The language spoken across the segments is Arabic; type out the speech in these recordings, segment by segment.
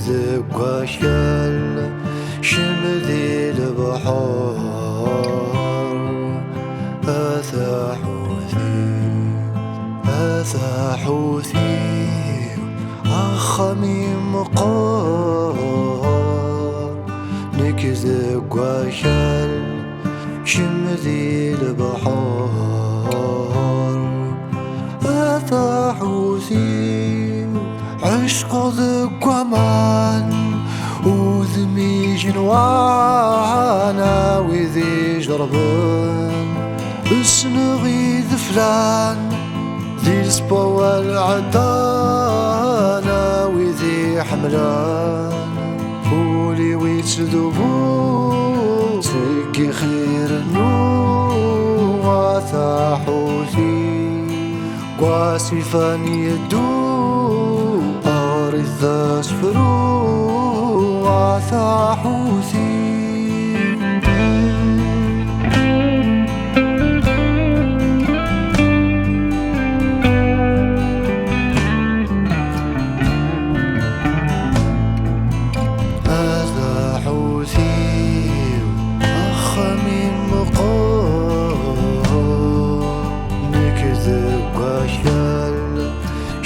نكذب واشكال شمذي البحر أثا حوثي أخمي مقار نكذب واشكال شمذي البحر أثا حوثي عشق ذكومان وذمي جنوانا وذي جربان اسنغي ذفلان ذي الصبا والعدانا وذي حملان فولي ويتذبو سكي خير النور عثا حوثي قاسي فاني يدو أرث أسفرو عثا حوثي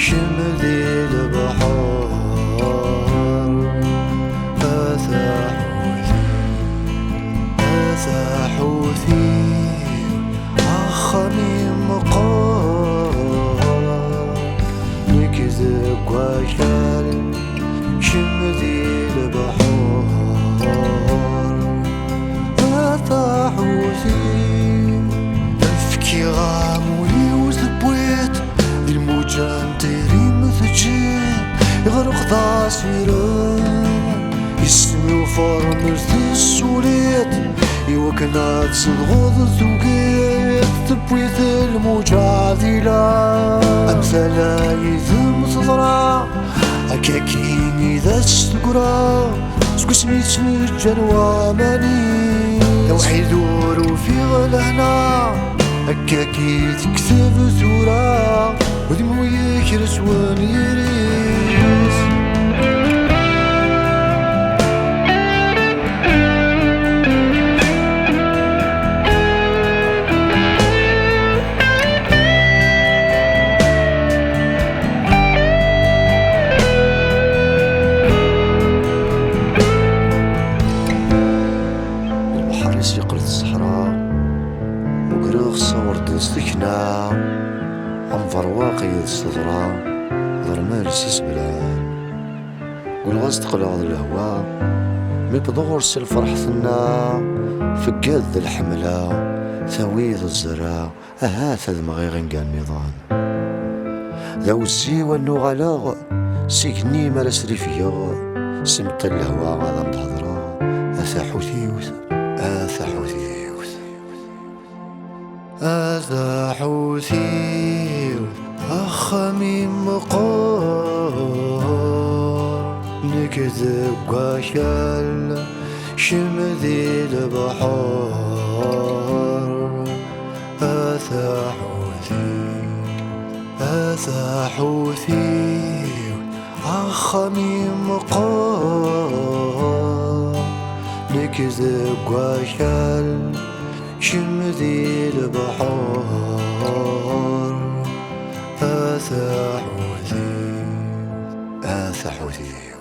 شمذي البحر أثا حوثي أخمي مقار نكذب واشال شمذي البحر أثا حوثي أفكي غامولي وزبويت الموجان تيري مثجين يغرق ضاسيران يسمي وفرمز دي السوليت يوكنات صدغوض الزوقيت تبويت الموجة عذيلة أمثالا يذم تضرع أكاكيني ذا السقرا سكو سميت الجنوى ماني توحيد ورو في غلهنا أكاكي تكتب ثورة ودموي يكرس ونيريس البحر يسيق للصحراء وقرغ صورت السكنة أنظر واقي الصدرة ضرمال سيسبلان والغاز تقلغ الهوا مبدور الفرح ثنا فقاد ذا الحملة ثويذ الزرع أهاث دمغي غنقا النظام ذو الزيوة النغلاغ سيكني مالا سريفيا سمت الهوا غادا متهضرا أثا حوثيوث أثا حوثيوث أثا حوثيوث أخمي مقار نكذب واشال شمذي البحر أثا حوثي أخمي مقار نكذب واشال شمذي البحر أثا حوثي